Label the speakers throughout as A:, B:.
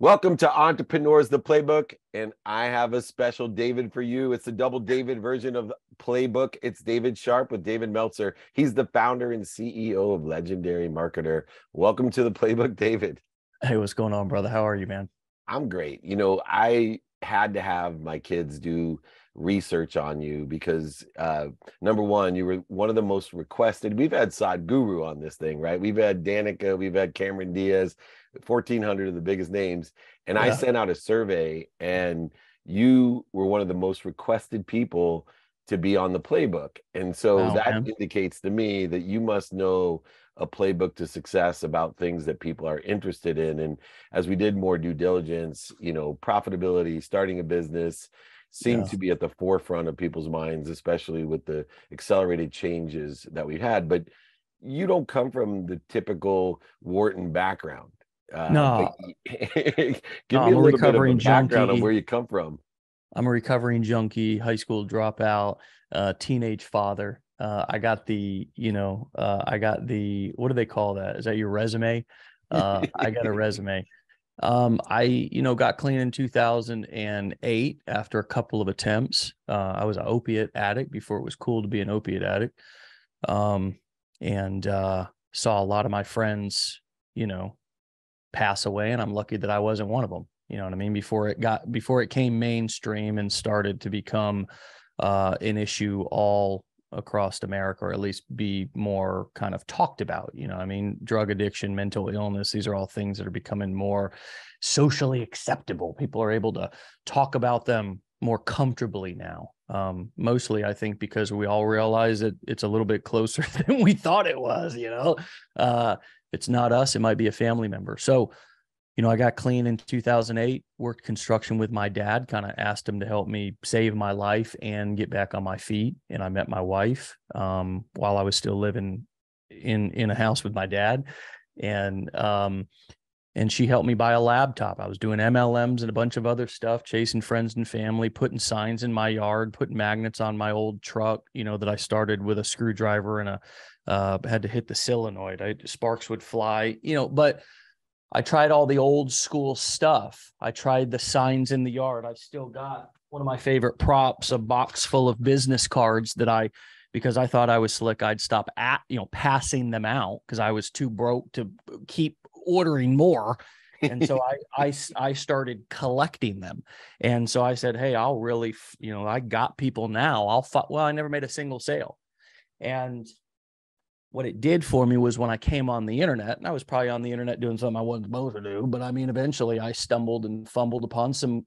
A: Welcome to Entrepreneurs, the Playbook, and I have a special David for you. It's the double David version of the Playbook. It's David Sharpe with David Meltzer. He's the founder and CEO of Legendary Marketer. Welcome to the Playbook, David.
B: Hey, what's going on, brother? How are you, man?
A: I'm great. I had to have my kids do research on you because number one, you were one of the most requested. We've had Sadhguru on this thing, right? We've had Danica, we've had Cameron Diaz, 1,400 of the biggest names. And I
B: Yeah.
A: sent out a survey, and you were one of the most requested people to be on the playbook. And so
B: Wow,
A: that
B: man.
A: indicates to me that you must know a playbook to success about things that people are interested in. And as we did more due diligence, profitability, starting a business seemed
B: Yeah.
A: to be at the forefront of people's minds, especially with the accelerated changes that we've had. But you don't come from the typical Wharton background. But
B: No,
A: give
B: no,
A: me a
B: I'm a
A: little bit of a
B: recovering
A: background on where
B: junkie.
A: you come from.
B: I'm a recovering junkie, high school dropout, teenage father. What do they call that? Is that your resume? I got a resume. I got clean in 2008 after a couple of attempts. I was an opiate addict before it was cool to be an opiate addict. Um, and saw a lot of my friends, you know, pass away, and I'm lucky that I wasn't one of them. You know what I mean? Before it came mainstream and started to become an issue all across America, or at least be more kind of talked about. You know what I mean? Drug addiction, mental illness, these are all things that are becoming more socially acceptable. People are able to talk about them more comfortably now. Mostly, I think, because we all realize that it's a little bit closer than we thought it was. It's not us, it might be a family member. So, I got clean in 2008, worked construction with my dad, kind of asked him to help me save my life and get back on my feet. And I met my wife while I was still living in a house with my dad. And and she helped me buy a laptop. I was doing MLMs and a bunch of other stuff, chasing friends and family, putting signs in my yard, putting magnets on my old truck, that I started with a screwdriver and had to hit the solenoid. Sparks would fly, but I tried all the old school stuff. I tried the signs in the yard. I still got one of my favorite props, a box full of business cards because I thought I was slick, I'd stop passing them out because I was too broke to keep ordering more. And so I started collecting them. And so I said, hey, I'll really, I got people now. I never made a single sale. And what it did for me was when I came on the internet, and I was probably on the internet doing something I wasn't supposed to do, but I mean, eventually I stumbled and fumbled upon some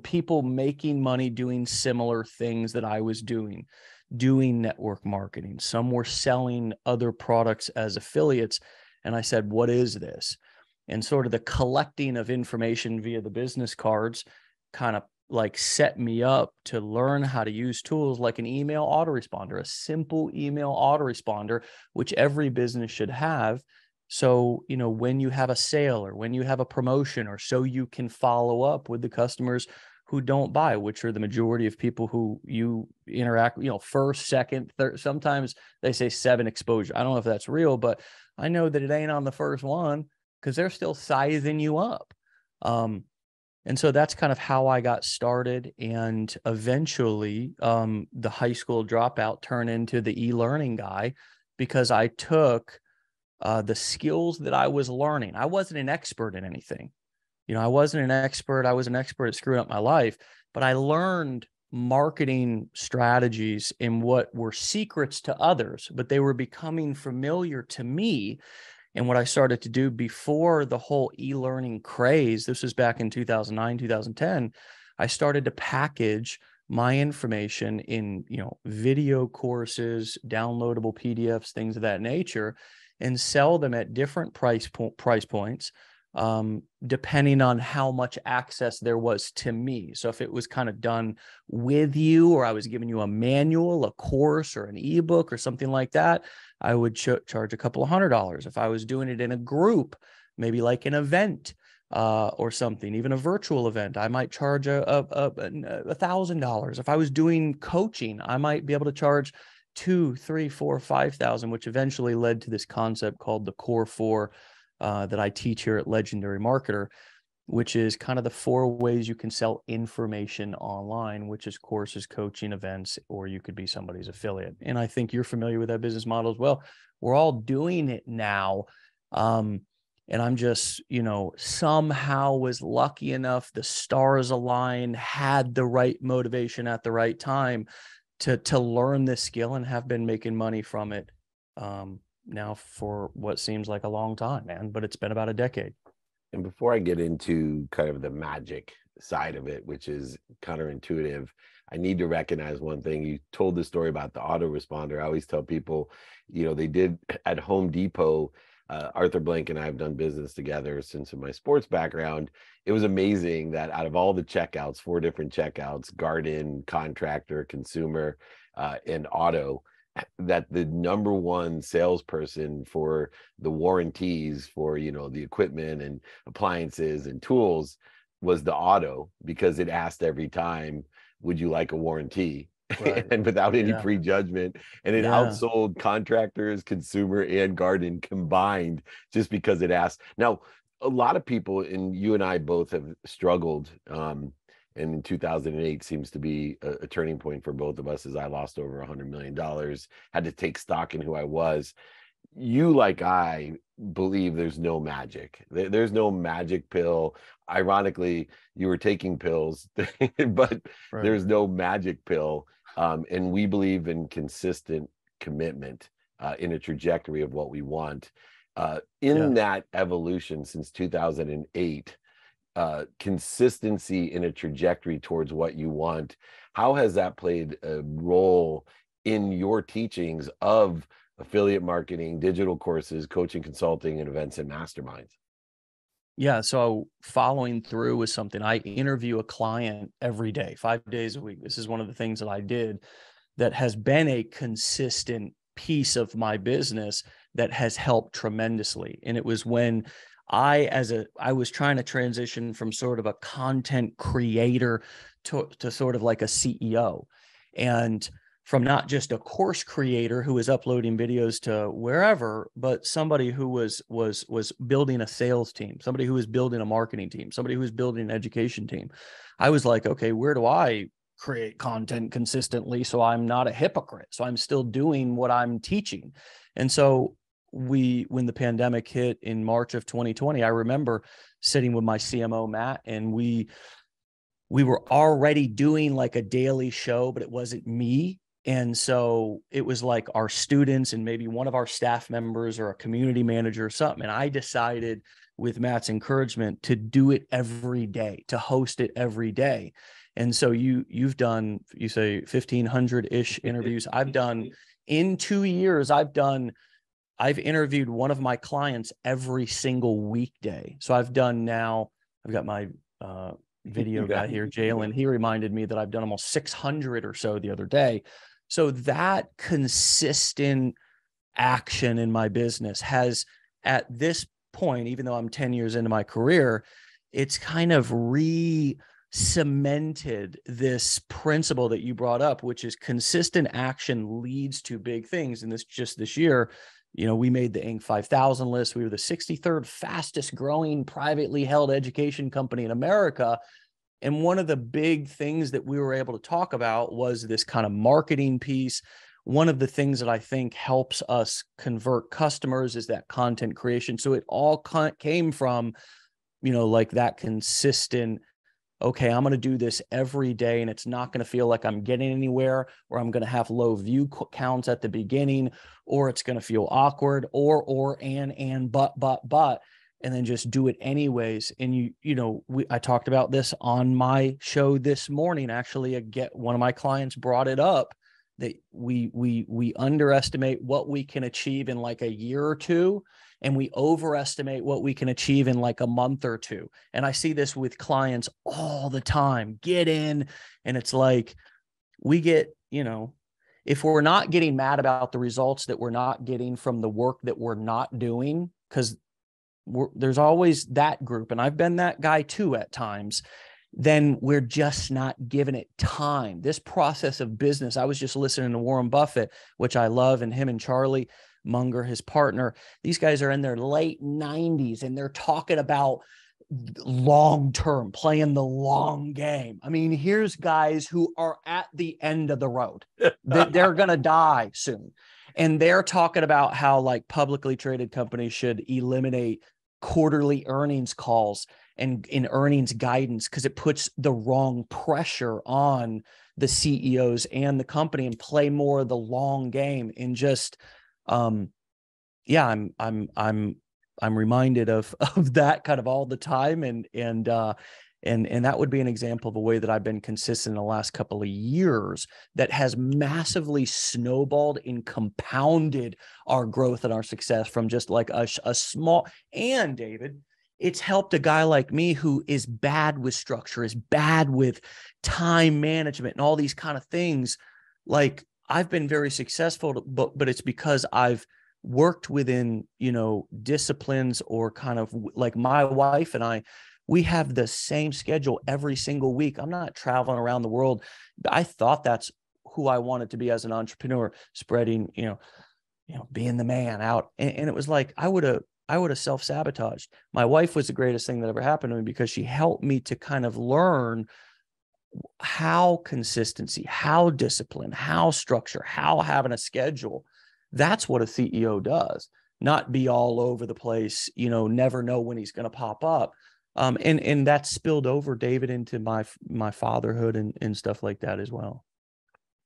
B: people making money doing similar things that I was doing network marketing. Some were selling other products as affiliates. And I said, what is this? And sort of the collecting of information via the business cards kind of like set me up to learn how to use tools like an email autoresponder, a simple email autoresponder, which every business should have. So, when you have a sale or when you have a promotion, or so you can follow up with the customers who don't buy, which are the majority of people who you interact, first, second, third, sometimes they say 7 exposure. I don't know if that's real, but I know that it ain't on the first one because they're still sizing you up. And so that's kind of how I got started. And eventually, the high school dropout turned into the e-learning guy because I took the skills that I was learning. I wasn't an expert in anything. I wasn't an expert. I was an expert at screwing up my life, but I learned marketing strategies in what were secrets to others, but they were becoming familiar to me. And what I started to do before the whole e-learning craze, this was back in 2009, 2010, I started to package my information in, video courses, downloadable PDFs, things of that nature, and sell them at different price points, depending on how much access there was to me. So if it was kind of done with you, or I was giving you a manual, a course, or an ebook or something like that, I would charge a couple of $100. If I was doing it in a group, maybe like an event or something, even a virtual event, I might charge $1,000. If I was doing coaching, I might be able to charge 2, 3, 4, 5,000, which eventually led to this concept called the Core 4 that I teach here at Legendary Marketer, which is kind of the 4 ways you can sell information online, which is courses, coaching, events, or you could be somebody's affiliate. And I think you're familiar with that business model as well. We're all doing it now. And I'm just, somehow was lucky enough, the stars aligned, had the right motivation at the right time to learn this skill and have been making money from it now for what seems like a long time, man, but it's been about a decade.
A: And before I get into kind of the magic side of it, which is counterintuitive, I need to recognize one thing. You told the story about the autoresponder. I always tell people, they did at Home Depot. Arthur Blank and I have done business together since my sports background. It was amazing that out of all the checkouts, 4 different checkouts, garden, contractor, consumer, and auto, that the number one salesperson for the warranties for the equipment and appliances and tools was the auto, because it asked every time, would you like a warranty?
B: Right.
A: And without any
B: Yeah.
A: prejudgment, and it
B: Yeah.
A: outsold contractors, consumer, and garden combined, just because it asked. Now, a lot of people, and you and I both have struggled, and in 2008 seems to be a turning point for both of us, as I lost over $100 million, had to take stock in who I was. You, like I, believe there's no magic. There's no magic pill. Ironically, you were taking pills, but
B: Right.
A: there's no magic pill. And we believe in consistent commitment in a trajectory of what we want. In that evolution since 2008, consistency in a trajectory towards what you want, how has that played a role in your teachings of affiliate marketing, digital courses, coaching, consulting, and events and masterminds?
B: Yeah. So following through with something, I interview a client every day, 5 days a week. This is one of the things that I did that has been a consistent piece of my business that has helped tremendously. And it was when I was trying to transition from sort of a content creator to sort of like a CEO. And from not just a course creator who was uploading videos to wherever, but somebody who was building a sales team, somebody who was building a marketing team, somebody who was building an education team. I was like, okay, where do I create content consistently so I'm not a hypocrite? So I'm still doing what I'm teaching. And so when the pandemic hit in March of 2020, I remember sitting with my CMO, Matt, and we were already doing like a daily show, but it wasn't me. And so it was like our students and maybe one of our staff members or a community manager or something. And I decided, with Matt's encouragement, to do it every day, to host it every day. And so you've done, you say 1,500-ish interviews. I've done, in 2 years, I've interviewed one of my clients every single weekday. So I've got my video guy here, Jalen. He reminded me that I've done almost 600 or so the other day. So that consistent action in my business has, at this point, even though I'm 10 years into my career, it's kind of cemented this principle that you brought up, which is consistent action leads to big things. And this year, we made the Inc. 5000 list. We were the 63rd fastest growing privately held education company in America. And one of the big things that we were able to talk about was this kind of marketing piece. One of the things that I think helps us convert customers is that content creation. So it all came from, like that consistent, okay, I'm going to do this every day and it's not going to feel like I'm getting anywhere, or I'm going to have low view counts at the beginning, or it's going to feel awkward, but, and then just do it anyways. And I talked about this on my show this morning. Actually, one of my clients brought it up, that we underestimate what we can achieve in like a year or two, and we overestimate what we can achieve in like a month or two. And I see this with clients all the time. Get in, and it's like, we get, if we're not getting mad about the results that we're not getting from the work that we're not doing, because there's always that group, and I've been that guy too at times, then we're just not giving it time. This process of business, I was just listening to Warren Buffett, which I love, and him and Charlie, Munger, his partner. These guys are in their late 90s and they're talking about long-term, playing the long game. I mean, here's guys who are at the end of the road. They're going to die soon. And they're talking about how like publicly traded companies should eliminate quarterly earnings calls and in earnings guidance because it puts the wrong pressure on the CEOs and the company, and play more of the long game. And just yeah, I'm reminded of that kind of all the time, and that would be an example of a way that I've been consistent in the last couple of years that has massively snowballed and compounded our growth and our success from just like a small. And David, it's helped a guy like me who is bad with structure, is bad with time management and all these kind of things. Like, I've been very successful, but it's because I've worked within, disciplines, or kind of like my wife and I, we have the same schedule every single week. I'm not traveling around the world. I thought that's who I wanted to be as an entrepreneur, spreading, being the man out. And it was like, I would have self-sabotaged. My wife was the greatest thing that ever happened to me because she helped me to kind of learn how consistency, how discipline, how structure, how having a schedule. That's what a CEO does, not be all over the place, never know when he's going to pop up. And that spilled over, David, into my fatherhood and stuff like that as well.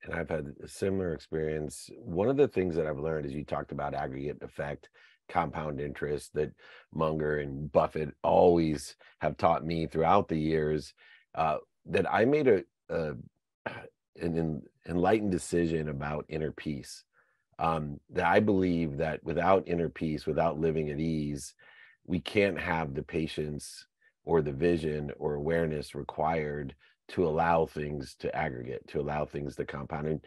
A: And I've had a similar experience. One of the things that I've learned is, you talked about aggregate effect, compound interest, that Munger and Buffett always have taught me throughout the years, that I made an enlightened decision about inner peace. That I believe that without inner peace, without living at ease, we can't have the patience or the vision or awareness required to allow things to aggregate, to allow things to compound. And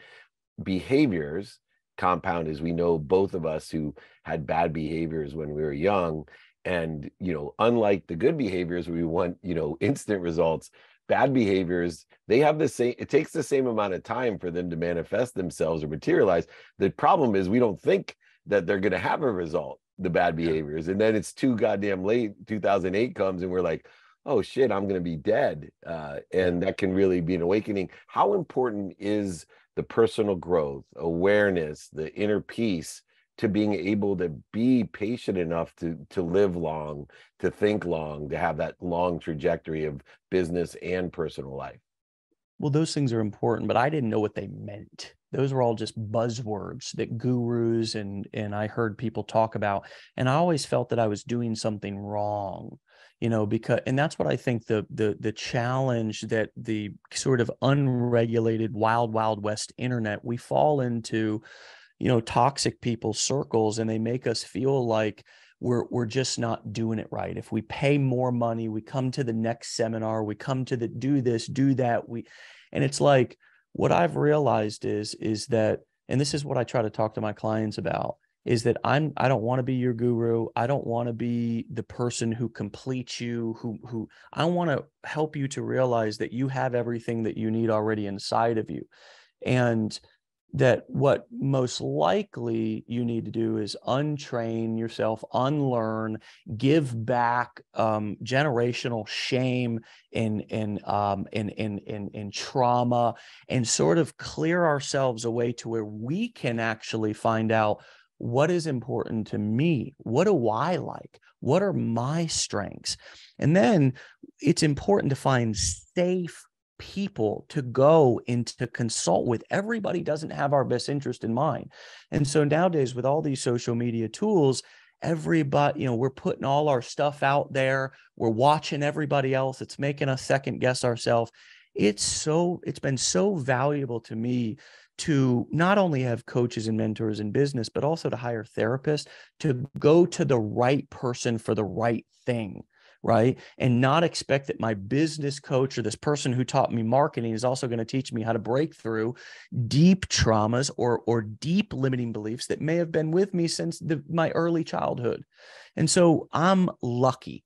A: behaviors compound, as we know, both of us who had bad behaviors when we were young. And, unlike the good behaviors where we want, instant results, bad behaviors, they have the same, it takes the same amount of time for them to manifest themselves or materialize. The problem is we don't think that they're going to have a result, the bad behaviors. And then it's too goddamn late. 2008 comes and we're like, oh shit, I'm going to be dead. And that can really be an awakening. How important is the personal growth, awareness, the inner peace, to being able to be patient enough to live long, to think long, to have that long trajectory of business and personal life?
B: Well, those things are important, but I didn't know what they meant. Those were all just buzzwords that gurus and I heard people talk about. And I always felt that I was doing something wrong, because, and that's what I think the challenge that the sort of unregulated wild, wild west internet, we fall into, toxic people's circles, and they make us feel like we're just not doing it right. If we pay more money, we come to the next seminar, we come to do this, do that. And it's like, what I've realized is that, and this is what I try to talk to my clients about, is that I don't want to be your guru. I don't want to be the person who completes you, who I want to help you to realize that you have everything that you need already inside of you. And that what most likely you need to do is untrain yourself, unlearn, give back generational shame and trauma, and sort of clear ourselves away to where we can actually find out what is important to me. What do I like? What are my strengths? And then it's important to find safe people to go and to consult with. Everybody doesn't have our best interest in mind. And so nowadays, with all these social media tools, everybody, we're putting all our stuff out there. We're watching everybody else. It's making us second guess ourselves. It's been so valuable to me to not only have coaches and mentors in business, but also to hire therapists, to go to the right person for the right thing. Right. And not expect that my business coach or this person who taught me marketing is also going to teach me how to break through deep traumas or deep limiting beliefs that may have been with me since my early childhood. And so I'm lucky.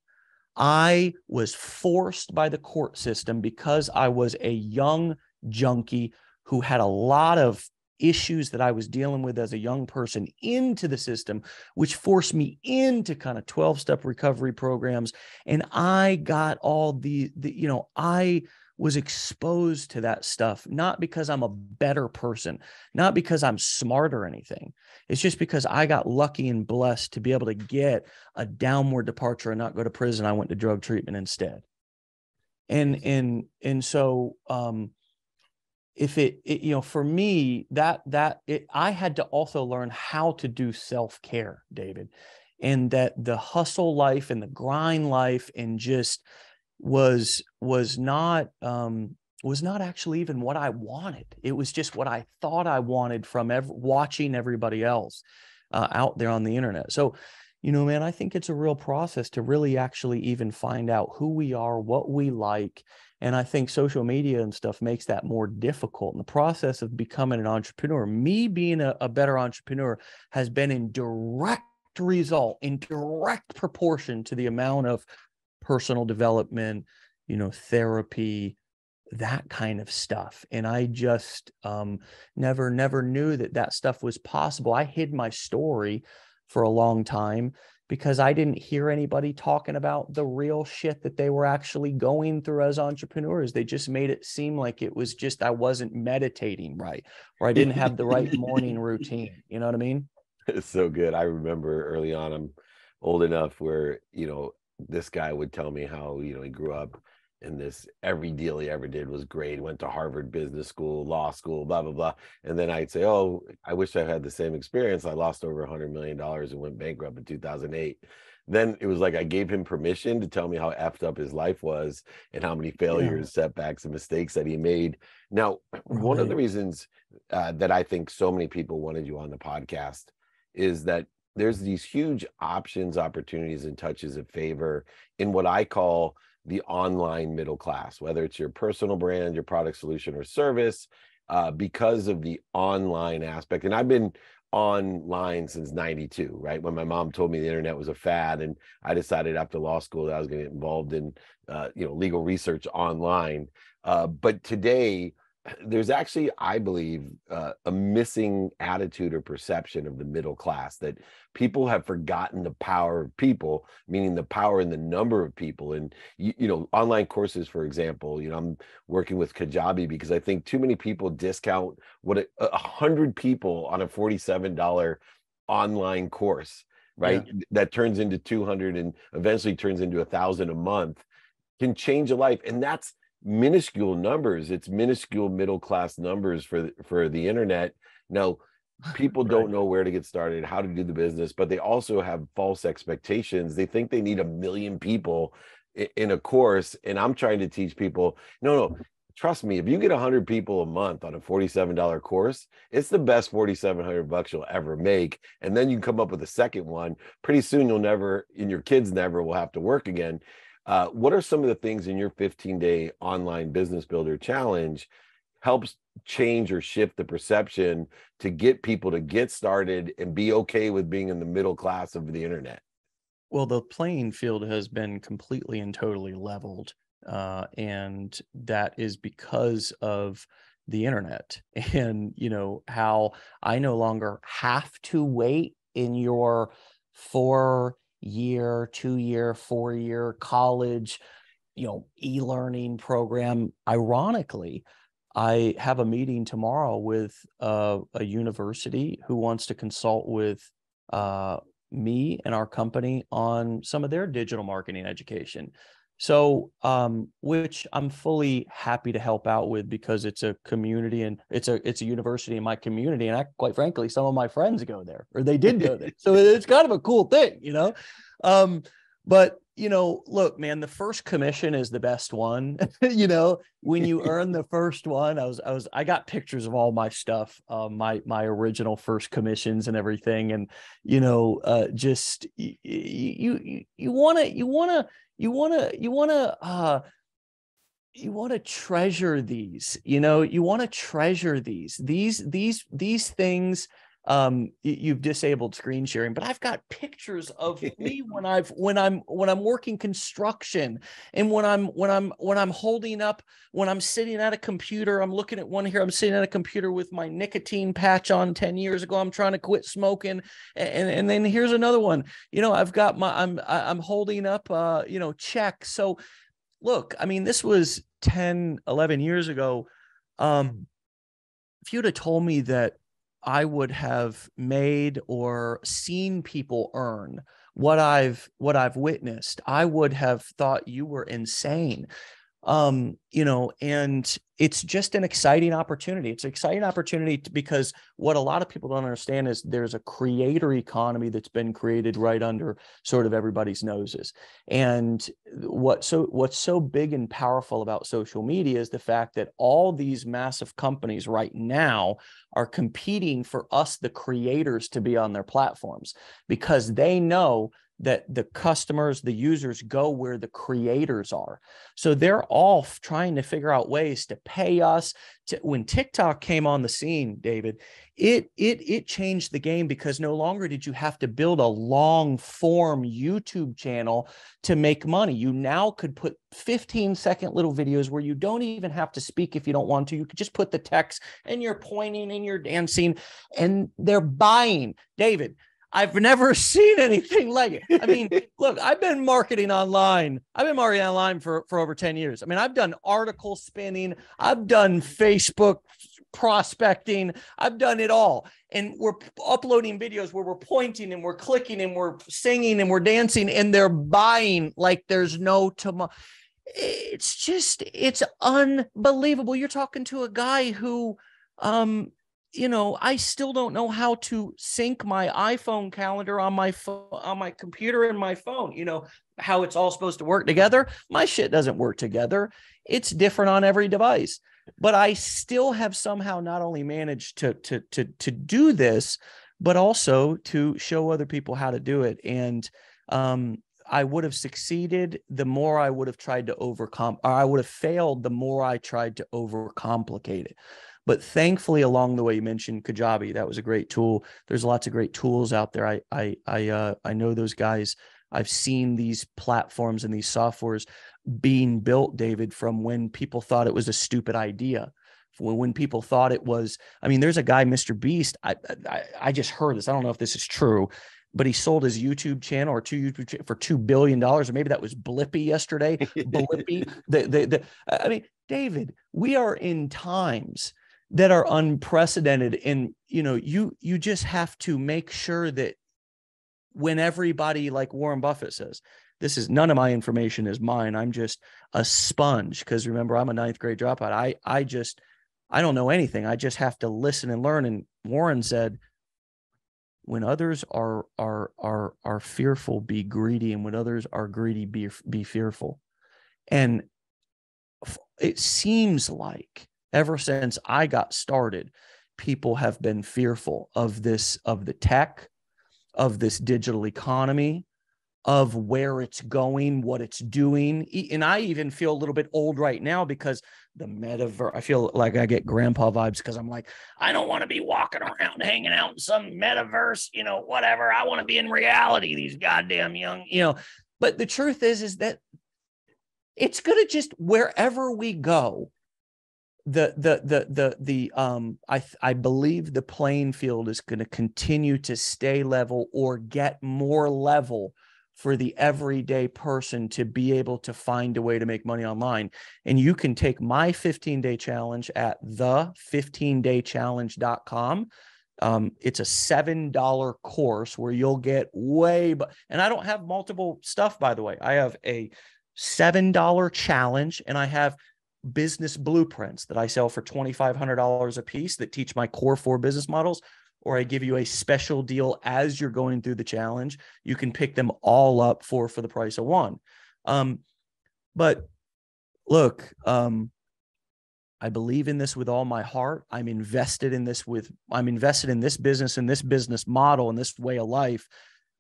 B: I was forced by the court system, because I was a young junkie who had a lot of issues that I was dealing with as a young person into the system, which forced me into kind of 12-step recovery programs. And I got all I was exposed to that stuff, not because I'm a better person, not because I'm smart or anything. It's just because I got lucky and blessed to be able to get a downward departure and not go to prison. I went to drug treatment instead. And so, if for me, I had to also learn how to do self-care, David, and that the hustle life and the grind life and just was not actually even what I wanted. It was just what I thought I wanted from watching everybody else out there on the internet. So, man, I think it's a real process to really actually even find out who we are, what we like. And I think social media and stuff makes that more difficult. In the process of becoming an entrepreneur, me being a better entrepreneur has been in direct proportion to the amount of personal development, therapy, that kind of stuff. And I just never knew that stuff was possible. I hid my story for a long time because I didn't hear anybody talking about the real shit that they were actually going through as entrepreneurs. They just made it seem like it was just I wasn't meditating right, or I didn't have the right morning routine. You know what I mean?
A: It's so good. I remember early on, I'm old enough where, this guy would tell me how, he grew up and every deal he ever did was great. He went to Harvard Business School, law school, blah, blah, blah. And then I'd say, oh, I wish I had the same experience. I lost over $100 million and went bankrupt in 2008. Then it was like I gave him permission to tell me how effed up his life was and how many failures, setbacks, and mistakes that he made. Now, one of the reasons that I think so many people wanted you on the podcast is that there's these huge opportunities, and touches of favor in what I call the online middle class, whether it's your personal brand, your product, solution, or service, because of the online aspect. And I've been online since 92, right? When my mom told me the internet was a fad, and I decided after law school that I was going to get involved in, legal research online. But today, there's actually, I believe, a missing attitude or perception of the middle class, that people have forgotten the power of people, meaning the power in the number of people. And, online courses, for example, I'm working with Kajabi because I think too many people discount what 100 people on a $47 online course, right? Yeah. That turns into 200 and eventually turns into 1,000 a month, can change a life. And that's minuscule numbers. It's minuscule middle class numbers for the internet. Now, people don't know where to get started, how to do the business, but they also have false expectations. They think they need 1 million people in a course, and I'm trying to teach people, no, trust me, if you get 100 people a month on a $47 course, it's the best $4,700 you'll ever make. And then you come up with a second one. Pretty soon you'll never, and your kids never will have to work again. What are some of the things in your 15-day online business builder challenge helps change or shift the perception to get people to get started and be okay with being in the middle class of the internet?
B: Well, the playing field has been completely and totally leveled. And that is because of the internet and, how I no longer have to wait in your 4-year, 2-year, 4-year college, e-learning program. Ironically, I have a meeting tomorrow with a university who wants to consult with me and our company on some of their digital marketing education. So, which I'm fully happy to help out with because it's a community and it's a university in my community. And quite frankly, some of my friends go there, or they did go there. So it's kind of a cool thing, but look, man, the first commission is the best one. When you earn the first one, I got pictures of all my stuff, my original first commissions and everything. And, just you want to treasure these, you want to treasure these things you've disabled screen sharing, but I've got pictures of me when I'm working construction, and when I'm holding up, when I'm sitting at a computer. I'm looking at one here. I'm sitting at a computer with my nicotine patch on 10 years ago. I'm trying to quit smoking. And then here's another one. I've got I'm holding up check. So look, I mean, this was 10, 11 years ago. If you'd have told me that I would have made or seen people earn what I've witnessed, I would have thought you were insane. And it's just an exciting opportunity. It's an exciting opportunity because what a lot of people don't understand is there's a creator economy that's been created right under sort of everybody's noses. And what's so big and powerful about social media is the fact that all these massive companies right now are competing for us, the creators, to be on their platforms, because they know that the customers, the users, go where the creators are. So they're all trying to figure out ways to pay us. When TikTok came on the scene, David, it changed the game, because no longer did you have to build a long form YouTube channel to make money. You now could put 15-second little videos where you don't even have to speak if you don't want to. You could just put the text, and you're pointing and you're dancing, and they're buying. David, I've never seen anything like it. I mean, look, I've been marketing online. I've been marketing online for over 10 years. I mean, I've done article spinning. I've done Facebook prospecting. I've done it all. And we're uploading videos where we're pointing and we're clicking and we're singing and we're dancing, and they're buying like there's no tomorrow. It's unbelievable. You're talking to a guy who, I still don't know how to sync my iPhone calendar on my computer and my phone. How it's all supposed to work together. My shit doesn't work together. It's different on every device. But I still have somehow not only managed to do this, but also to show other people how to do it. And I would have succeeded the more I would have tried to overcome, or I would have failed the more I tried to overcomplicate it. But thankfully, along the way, you mentioned Kajabi. That was a great tool. There's lots of great tools out there. I know those guys. I've seen these platforms and these softwares being built, David, from when people thought it was a stupid idea. When people thought it was, I mean, there's a guy, Mr. Beast. I just heard this. I don't know if this is true, but he sold his YouTube channel for $2 billion, or maybe that was Blippi yesterday. Blippi. I mean, David, we are in times that are unprecedented. And, you just have to make sure that when everybody, like Warren Buffett says, this is, none of my information is mine. I'm just a sponge. Because remember, I'm a 9th grade dropout. I don't know anything. I just have to listen and learn. And Warren said, when others are fearful, be greedy. And when others are greedy, be fearful. And it seems like ever since I got started, people have been fearful of the tech, of this digital economy, of where it's going, what it's doing. And I even feel a little bit old right now because the metaverse, I feel like I get grandpa vibes, because I'm like, I don't want to be walking around hanging out in some metaverse, whatever. I want to be in reality, these goddamn young, but the truth is that it's going to just, wherever we go, I believe the playing field is going to continue to stay level or get more level for the everyday person to be able to find a way to make money online. And you can take my 15-day challenge at the15daychallenge.com. It's a $7 course where you'll get and I don't have multiple stuff, by the way. I have a $7 challenge, and I have business blueprints that I sell for $2,500 a piece that teach my core 4 business models, or I give you a special deal as you're going through the challenge. You can pick them all up for the price of one. But look, I believe in this with all my heart. I'm invested in this business and this business model and this way of life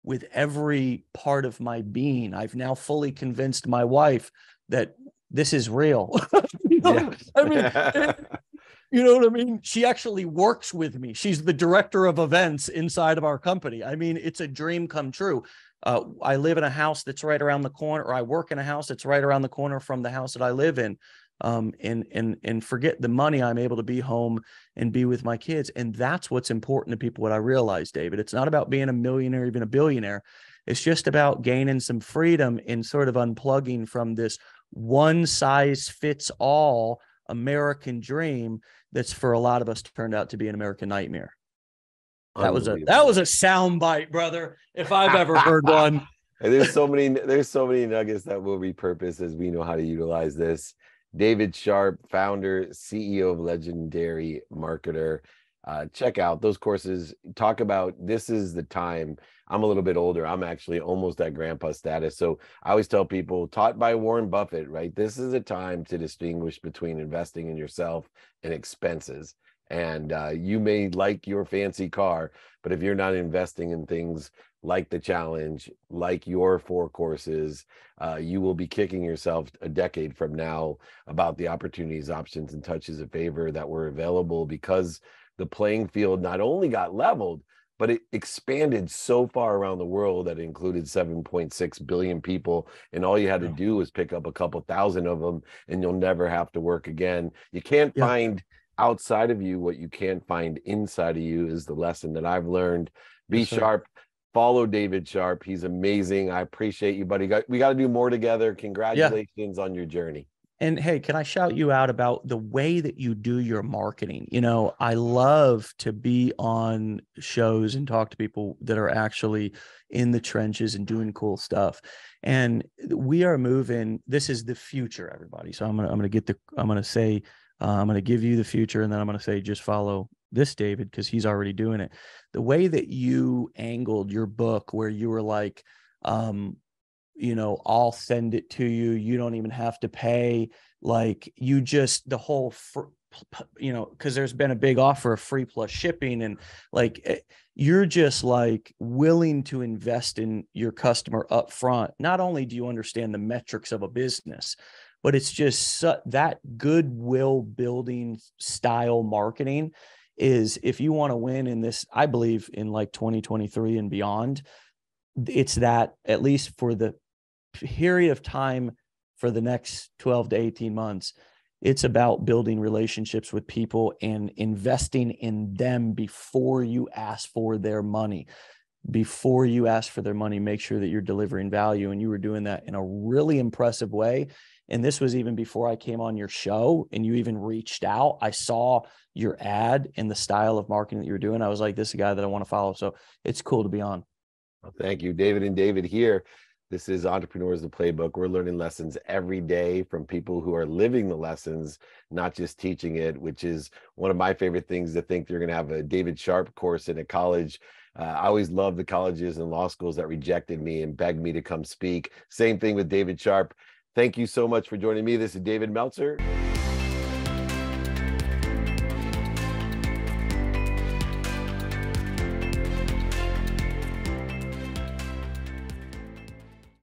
B: with every part of my being. I've now fully convinced my wife that this is real.
A: Yeah.
B: I mean, You know what I mean? She actually works with me. She's the director of events inside of our company. I mean, it's a dream come true. I live in a house that's right around the corner, or I work in a house that's right around the corner from the house that I live in. And forget the money, I'm able to be home and be with my kids. And that's what's important to people. What I realized, David, it's not about being a millionaire, even a billionaire. It's just about gaining some freedom and sort of unplugging from this one size fits all American dream that's for a lot of us turned out to be an American nightmare. That was a sound bite, brother, if I've ever heard one.
A: And there's so many nuggets that we'll repurpose as we know how to utilize this. David Sharpe, founder, CEO of Legendary Marketer. Check out those courses. Talk about, this is the time. I'm a little bit older. I'm actually almost at grandpa status. So I always tell people, taught by Warren Buffett, right? This is a time to distinguish between investing in yourself and expenses. And you may like your fancy car, but if you're not investing in things like the challenge, like your 4 courses, you will be kicking yourself a decade from now about the opportunities, options, and touches of favor that were available, because the playing field not only got leveled, but it expanded so far around the world that it included 7.6 billion people. And all you had to do was pick up a couple thousand of them, and you'll never have to work again. You can't find outside of you what you can't find inside of you, is the lesson that I've learned. Be sharp. Follow David Sharpe. He's amazing. I appreciate you, buddy. We got to do more together. Congratulations on your journey.
B: And hey, can I shout you out about the way that you do your marketing? You know, I love to be on shows and talk to people that are actually in the trenches and doing cool stuff. And we are moving. This is the future, everybody. So I'm going to give you the future, and then I'm going to say, just follow this David, because he's already doing it. The way that you angled your book, where you were like, you know, I'll send it to you. You don't even have to pay. Like, you just, the whole, you know, because there's been a big offer of free plus shipping, and like, you're just like willing to invest in your customer up front. Not only do you understand the metrics of a business, but it's just that goodwill building style marketing is, if you want to win in this, I believe in like 2023 and beyond, it's that, at least for the period of time for the next 12 to 18 months, it's about building relationships with people and investing in them before you ask for their money. Before you ask for their money, make sure that you're delivering value. And you were doing that in a really impressive way. And this was even before I came on your show and you even reached out. I saw your ad and the style of marketing that you were doing. I was like, this is a guy that I want to follow. So it's cool to be on.
A: Well, thank you, David and David here. This is Entrepreneurs the Playbook. We're learning lessons every day from people who are living the lessons, not just teaching it, which is one of my favorite things, to think you're going to have a David Sharpe course in a college. I always love the colleges and law schools that rejected me and begged me to come speak. Same thing with David Sharpe. Thank you so much for joining me. This is David Meltzer.